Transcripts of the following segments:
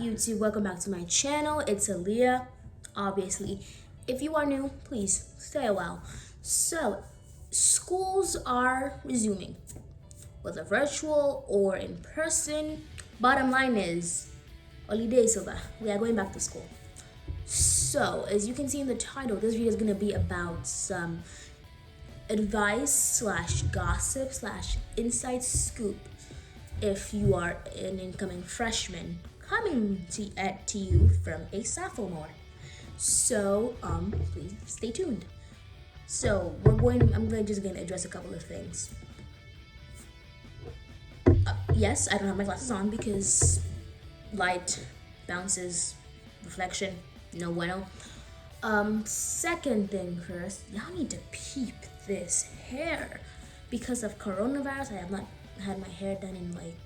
YouTube? Welcome back to my channel. It's Aaliyah. Obviously, if you are new, please stay a while. So, schools are resuming, whether virtual or in person. Bottom line is, holidays over. We are going back to school. So, as you can see in the title, this video is gonna be about some advice slash gossip slash inside scoop if you are an incoming freshman coming to you from a sophomore. So please stay tuned. So I'm just gonna address a couple of things. Yes, I don't have my glasses on because light bounces, reflection, no bueno. Second thing first, y'all need to peep this hair. Because of coronavirus, I have not had my hair done in like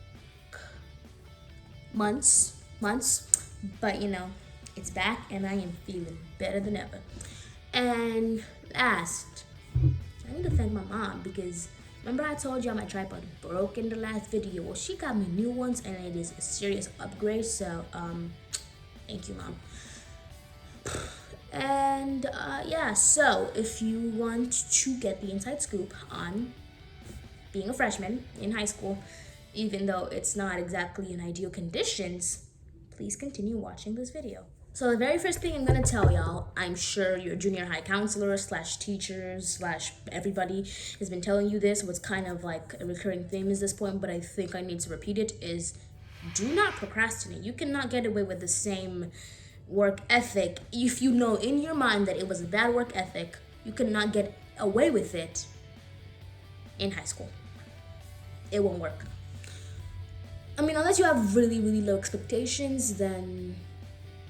months, but you know, it's back and I am feeling better than ever. And last, I need to thank my mom because remember I told you my tripod broke in the last video? Well, she got me new ones and it is a serious upgrade, so thank you, Mom. And yeah, so if you want to get the inside scoop on being a freshman in high school, even though it's not exactly in ideal conditions, please continue watching this video. So the very first thing I'm gonna tell y'all, I'm sure your junior high counselor slash teachers slash everybody has been telling you this, what's kind of like a recurring theme at this point, but I think I need to repeat it, is do not procrastinate. You cannot get away with the same work ethic. If you know in your mind that it was a bad work ethic, you cannot get away with it in high school. It won't work. I mean, unless you have really, really low expectations, then,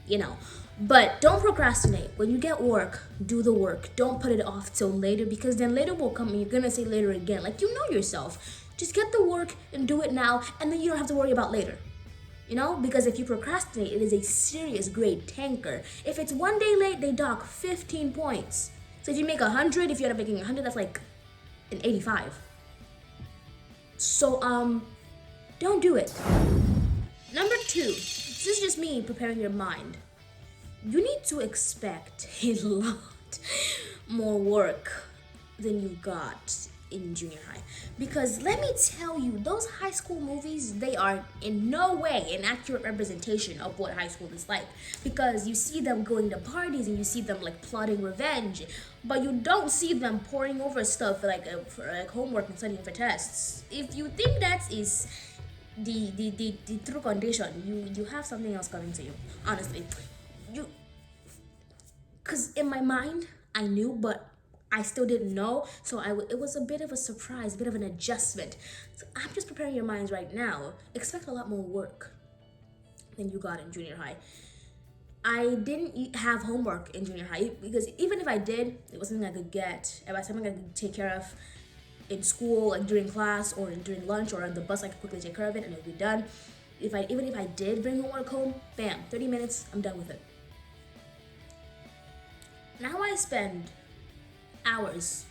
you know. But don't procrastinate. When you get work, do the work. Don't put it off till later, because then later will come and you're gonna say later again. Like, you know yourself. Just get the work and do it now, and then you don't have to worry about later. You know, because if you procrastinate, it is a serious grade tanker. If it's 1 day late, they dock 15 points. So if you make 100, if you end up making 100, that's like an 85. So, don't do it. Number 2, this is just me preparing your mind. You need to expect a lot more work than you got in junior high. Because let me tell you, those high school movies, they are in no way an accurate representation of what high school is like. Because you see them going to parties and you see them like plotting revenge, but you don't see them poring over stuff for homework and studying for tests. If you think that is the true condition, you have something else coming to you. Honestly, because in my mind I knew, but I still didn't know, so it was a bit of a surprise, a bit of an adjustment. So I'm just preparing your minds right now. Expect a lot more work than you got in junior high. I didn't have homework in junior high because even if I did, it wasn't something I could get. It was something I could take care of in school, like during class or during lunch or on the bus. I could quickly take care of it and it would be done. Even if I did bring homework home, bam, 30 minutes, I'm done with it. Now I spend hours,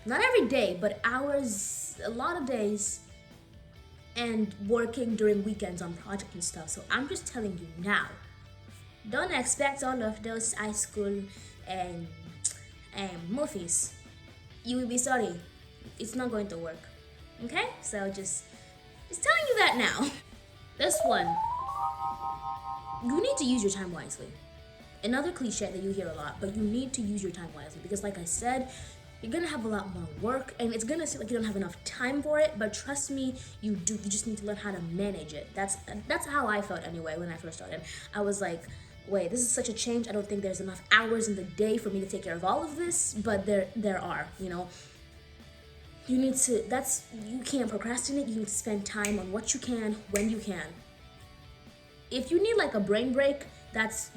not every day, but hours, a lot of days, and working during weekends on projects and stuff. So I'm just telling you now, don't expect all of those high school and movies. You will be sorry. It's not going to work. Okay? So just telling you that now. This one, you need to use your time wisely. Another cliche that you hear a lot, but you need to use your time wisely because like I said, you're gonna have a lot more work and it's gonna seem like you don't have enough time for it, but trust me, you do. You just need to learn how to manage it. That's how I felt anyway when I first started. I was like, wait, this is such a change. I don't think there's enough hours in the day for me to take care of all of this, but there are, you know. You need to, you can't procrastinate. You need to spend time on what you can, when you can. If you need like a brain break, that's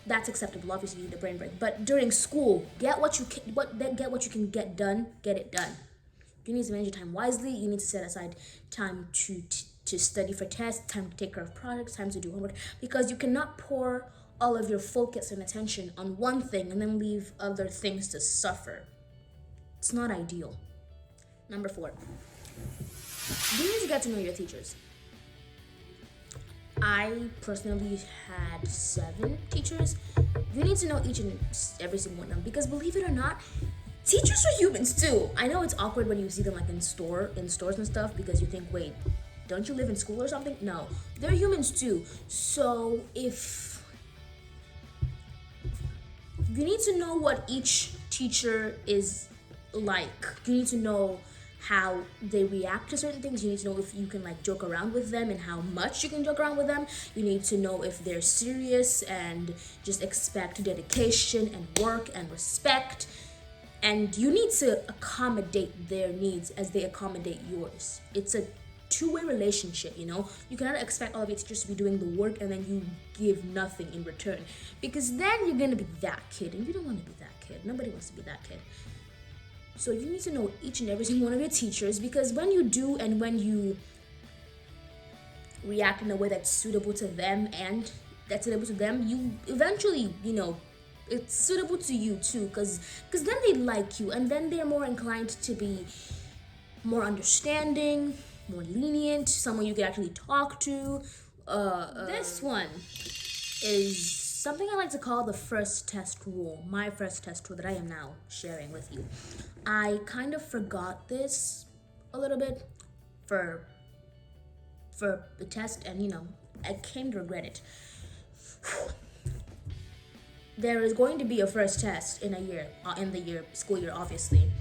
acceptable. Obviously, you need a brain break. But during school, get what you can get done. Get it done. You need to manage your time wisely. You need to set aside time to study for tests, time to take care of projects, time to do homework, because you cannot pour all of your focus and attention on one thing and then leave other things to suffer. It's not ideal. Number 4, you need to get to know your teachers. I personally had 7 teachers. You need to know each and every single one of them, because believe it or not, teachers are humans too. I know it's awkward when you see them like in stores and stuff, because you think, wait, don't you live in school or something? No, they're humans too. So if you need to know what each teacher is like, you need to know how they react to certain things. You need to know if you can like joke around with them and how much you can joke around with them. You need to know if they're serious and just expect dedication and work and respect. And you need to accommodate their needs as they accommodate yours. It's a two-way relationship, you know. You cannot expect all of your teachers to be doing the work and then you give nothing in return, because then you're gonna be that kid, and you don't want to be that kid. Nobody wants to be that kid. So you need to know each and every single one of your teachers, because when you do and when you react in a way that's suitable to them and that's suitable to them, you eventually, you know, it's suitable to you too, because then they like you, and then they're more inclined to be more understanding, more lenient, someone you can actually talk to. This one is something I like to call the first test rule, my first test rule that I am now sharing with you. I kind of forgot this a little bit for the test, and you know, I came to regret it. There is going to be a first test in a year, in the school year, obviously.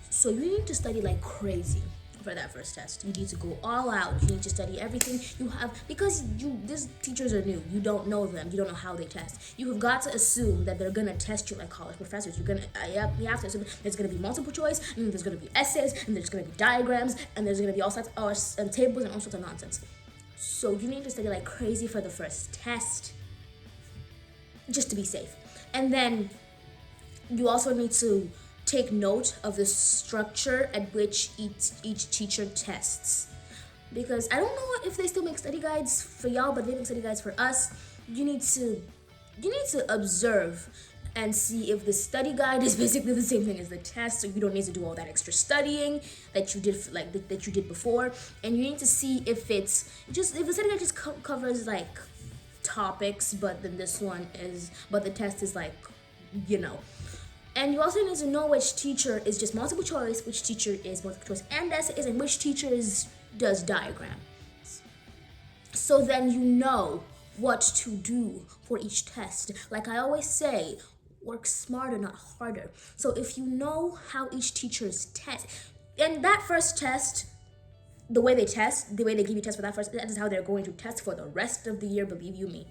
So you need to study like crazy for that first test. You need to go all out. You need to study everything you have, because these teachers are new. You don't know them. You don't know how they test. You have got to assume that they're gonna test you like college professors. You have to assume there's gonna be multiple choice, and there's gonna be essays, and there's gonna be diagrams, and there's gonna be all sorts and tables and all sorts of nonsense. So you need to study like crazy for the first test, just to be safe. And then you also need to take note of the structure at which each teacher tests, because I don't know if they still make study guides for y'all, but they make study guides for us. You need to observe and see if the study guide is basically the same thing as the test, so you don't need to do all that extra studying that you did that you did before. And you need to see if it's just, if the study guide just covers like topics, but then the test is like, you know. And you also need to know which teacher is just multiple choice, which teacher is multiple choice and essays, and which teacher does diagrams. So then you know what to do for each test. Like I always say, work smarter, not harder. So if you know how each teacher's test, and that first test, the way they give you tests for that first, that is how they're going to test for the rest of the year, believe you me.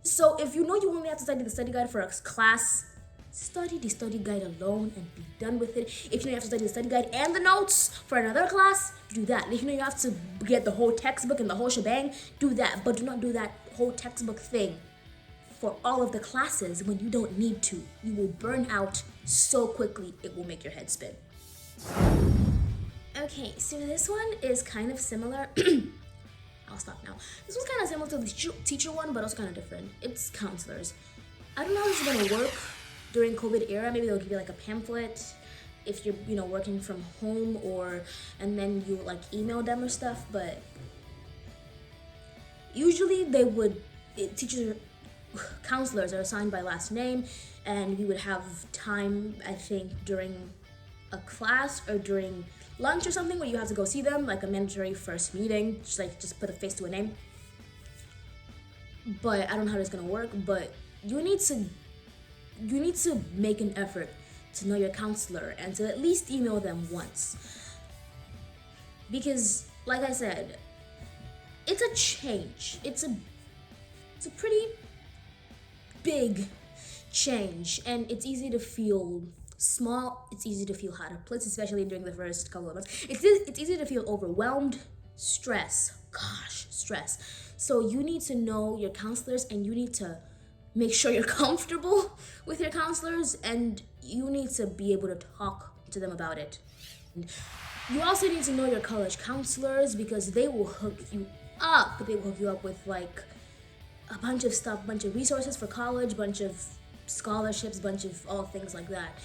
So if you know you only have to study the study guide for a class, study the study guide alone and be done with it. If you know you have to study the study guide and the notes for another class, do that. If you know you have to get the whole textbook and the whole shebang, do that. But do not do that whole textbook thing for all of the classes when you don't need to. You will burn out so quickly, it will make your head spin. Okay, so this one is kind of similar. I'll stop now. This one's kind of similar to the teacher one, but also kind of different. It's counselors. I don't know how this is gonna work during COVID era. Maybe they'll give you like a pamphlet if you're, you know, working from home, and then you like email them or stuff. But usually counselors are assigned by last name, and we would have time, I think, during a class or during lunch or something, where you have to go see them, like a mandatory first meeting, just put a face to a name. But I don't know how that's gonna work. But you need to make an effort to know your counselor and to at least email them once, because like I said, it's a change. It's a pretty big change, and it's easy to feel small. It's easy to feel out of place, especially during the first couple of months. It's easy to feel overwhelmed, stress. So you need to know your counselors, and you need to make sure you're comfortable with your counselors, and you need to be able to talk to them about it. You also need to know your college counselors, because they will hook you up. They will hook you up with like a bunch of stuff, bunch of resources for college, bunch of scholarships, bunch of all things like that.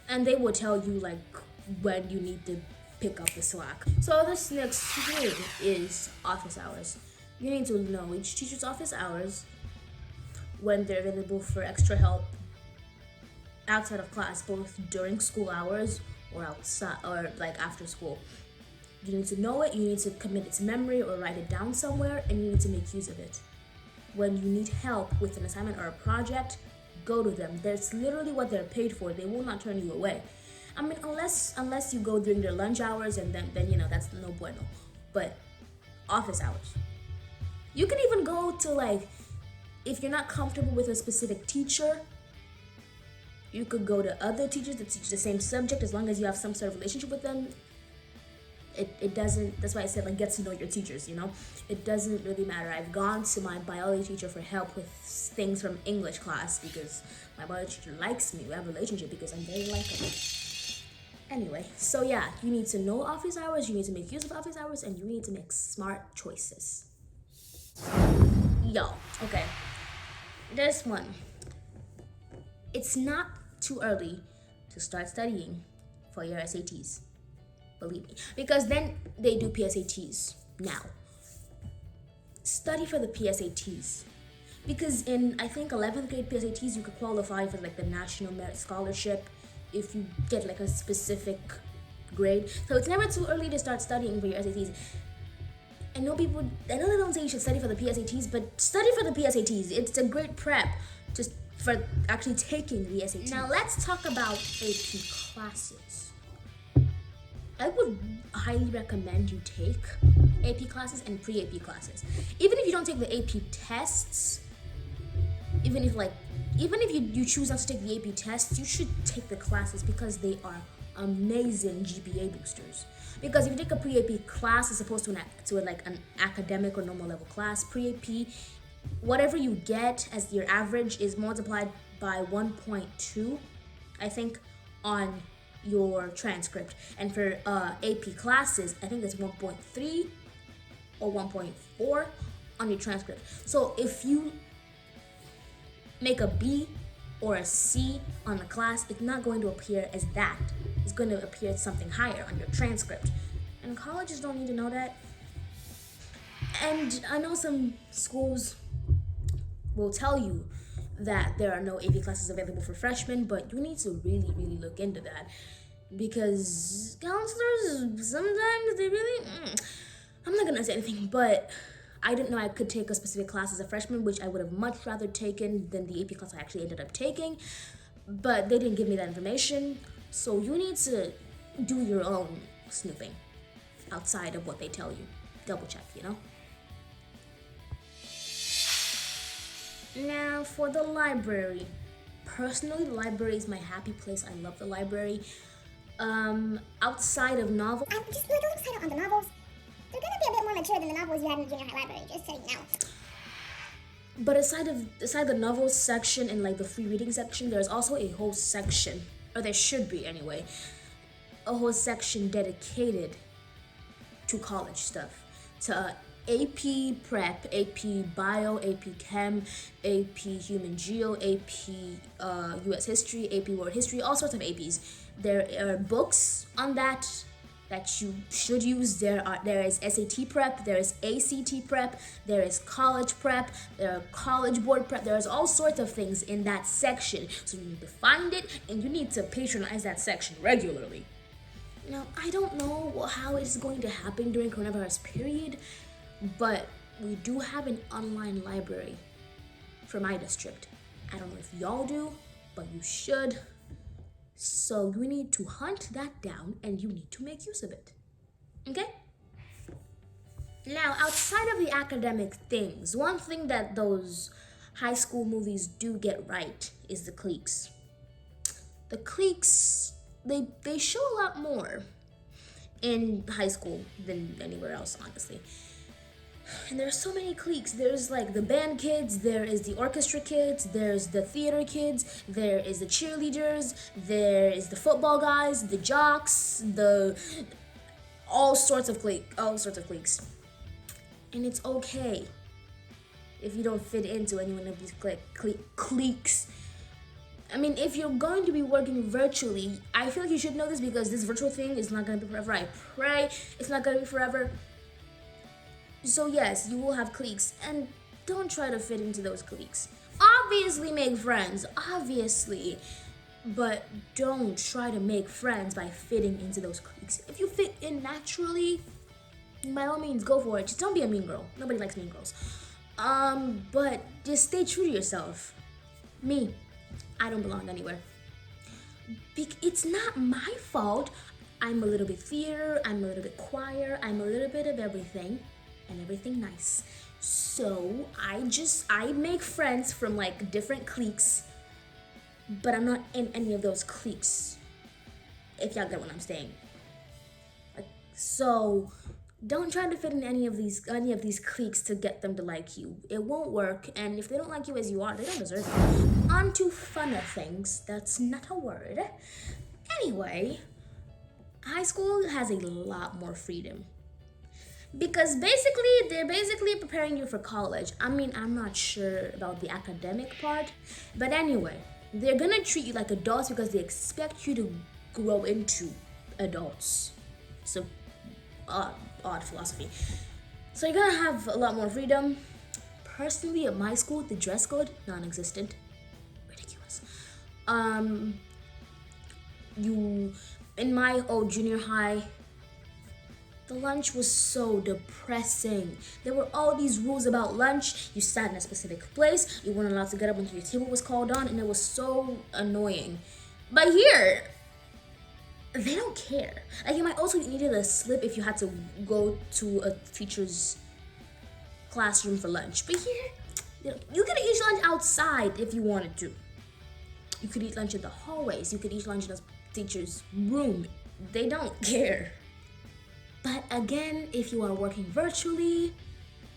And they will tell you like when you need to pick up the slack. So this next thing is office hours. You need to know each teacher's office hours, when they're available for extra help outside of class, both during school hours or outside or like after school. You need to know it, you need to commit it to memory or write it down somewhere, and you need to make use of it. When you need help with an assignment or a project, go to them. That's literally what they're paid for. They will not turn you away. I mean, unless you go during their lunch hours, and then you know that's no bueno. But office hours. You can even go to, like, if you're not comfortable with a specific teacher, you could go to other teachers that teach the same subject, as long as you have some sort of relationship with them. It doesn't, that's why I said, like, get to know your teachers, you know? It doesn't really matter. I've gone to my biology teacher for help with things from English class because my biology teacher likes me. We have a relationship because I'm very likable. Anyway, so yeah, you need to know office hours, you need to make use of office hours, and you need to make smart choices. Yo, okay. This one. It's not too early to start studying for your SATs. Believe me. Because then they do PSATs now. Study for the PSATs. Because in, I think, 11th grade PSATs, you could qualify for like the National Merit Scholarship if you get like a specific grade. So it's never too early to start studying for your SATs. I know they don't say you should study for the PSATs, but study for the PSATs. It's a great prep just for actually taking the SATs. Now let's talk about AP classes. I would highly recommend you take AP classes and pre-AP classes. Even if you don't take the AP tests, even if you choose not to take the AP tests, you should take the classes because they are amazing GPA boosters. Because if you take a pre-AP class as opposed to like an academic or normal level class, pre-AP, whatever you get as your average is multiplied by 1.2, I think, on your transcript. And for AP classes, I think it's 1.3 or 1.4 on your transcript. So if you make a B or a C on the class, it's not going to appear as that. It's going to appear as something higher on your transcript. And colleges don't need to know that. And I know some schools will tell you that there are no AP classes available for freshmen, but you need to really, really look into that. Because counselors, sometimes they really, I'm not gonna say anything, but I didn't know I could take a specific class as a freshman, which I would have much rather taken than the AP class I actually ended up taking. But they didn't give me that information, so you need to do your own snooping outside of what they tell you. Double check, you know? Now for the library. Personally, the library is my happy place. I love the library. Outside of novels, I'm just like a little excited on the novels. They're gonna be a bit more mature than the novels you had in the junior high library, just saying now. but aside the novels section and like the free reading section, there's also a whole section, or there should be anyway, a whole section dedicated to college stuff, to AP Prep, AP Bio, AP Chem, AP Human Geo, AP US History, AP World History, all sorts of APs. There are books on that you should use. There is SAT Prep, there is ACT Prep, there is College Prep, there are College Board Prep. There's all sorts of things in that section. So you need to find it and you need to patronize that section regularly. Now, I don't know how it's going to happen during coronavirus period, but we do have an online library for my district. I don't know if y'all do, but you should. So you need to hunt that down and you need to make use of it. Okay? Now, outside of the academic things, one thing that those high school movies do get right is the cliques. The cliques, they show a lot more in high school than anywhere else, honestly. And there are so many cliques. There's like the band kids, there is the orchestra kids, there's the theater kids, there is the cheerleaders, there is the football guys, the jocks, all sorts of cliques. And it's okay if you don't fit into any one of these cliques. I mean, if you're going to be working virtually, I feel like you should know this because this virtual thing is not going to be forever. I pray it's not going to be forever. So yes, you will have cliques, and don't try to fit into those cliques. Obviously make friends, obviously, but don't try to make friends by fitting into those cliques. If you fit in naturally, by all means go for it. Just don't be a mean girl. Nobody likes mean girls. But just stay true to yourself. Me, I don't belong anywhere. It's not my fault. I'm a little bit theater, I'm a little bit choir, I'm a little bit of everything, and everything nice. So I make friends from like different cliques, but I'm not in any of those cliques. If y'all get what I'm saying. Like, so don't try to fit in any of these cliques to get them to like you. It won't work, and if they don't like you as you are, they don't deserve it. On to funner things. That's not a word. Anyway, high school has a lot more freedom. Because they're basically preparing you for college. I mean, I'm not sure about the academic part, but anyway, they're gonna treat you like adults because they expect you to grow into adults. So, odd philosophy. So you're gonna have a lot more freedom. Personally, at my school, the dress code non-existent, ridiculous. You in my old junior high, the lunch was so depressing. There were all these rules about lunch. You sat in a specific place. You weren't allowed to get up until your table was called on, and it was so annoying. But here, they don't care. Like, you might also needed a slip if you had to go to a teacher's classroom for lunch. But here, you could eat lunch outside if you wanted to. You could eat lunch in the hallways. You could eat lunch in a teacher's room. They don't care. But again, if you are working virtually,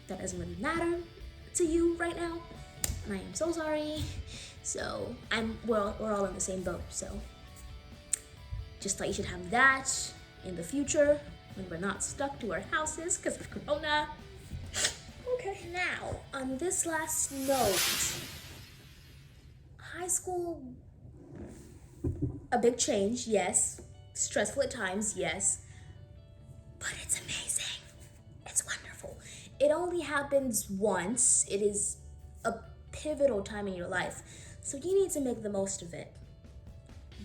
that doesn't really matter to you right now. And I am so sorry. So we're all in the same boat. So just thought you should have that in the future when we're not stuck to our houses because of Corona. Okay, now on this last note, high school, a big change, yes. Stressful at times, yes. But it's amazing. It's wonderful. It only happens once. It is a pivotal time in your life. So you need to make the most of it.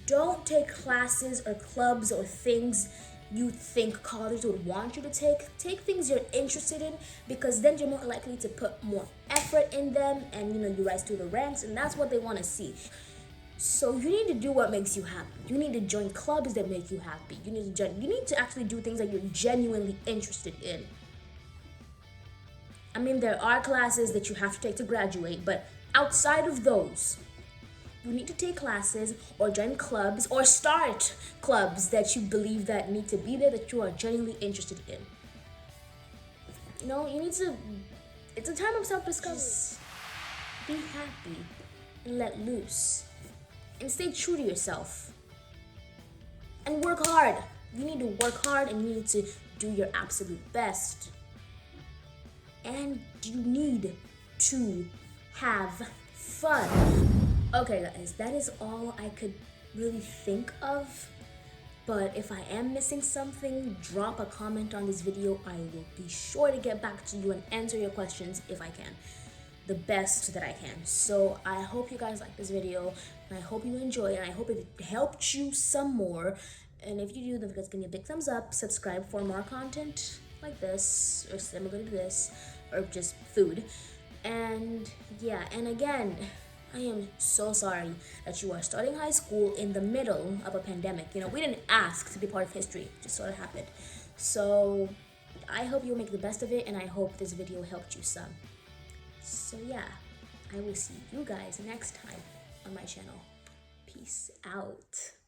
Don't take classes or clubs or things you think college would want you to take. Take things you're interested in because then you're more likely to put more effort in them and you rise through the ranks, and that's what they want to see. So you need to do what makes you happy. You need to join clubs that make you happy. You need to actually do things that you're genuinely interested in. I mean, there are classes that you have to take to graduate, but outside of those, you need to take classes or join clubs or start clubs that you believe that need to be there, that you are genuinely interested in. It's a time of self-discovery. Just be happy and let loose. And stay true to yourself. And work hard. You need to work hard and you need to do your absolute best. And you need to have fun. Okay, guys, that is all I could really think of. But if I am missing something, drop a comment on this video. I will be sure to get back to you and answer your questions if I can. The best that I can. So I hope you guys like this video, and I hope you enjoy it, and I hope it helped you some more. And if you do, then give me a big thumbs up, subscribe for more content like this, or similar to this, or just food. And yeah, and again, I am so sorry that you are starting high school in the middle of a pandemic. We didn't ask to be part of history, it just sort of happened. So I hope you'll make the best of it, and I hope this video helped you some. So yeah, I will see you guys next time on my channel. Peace out.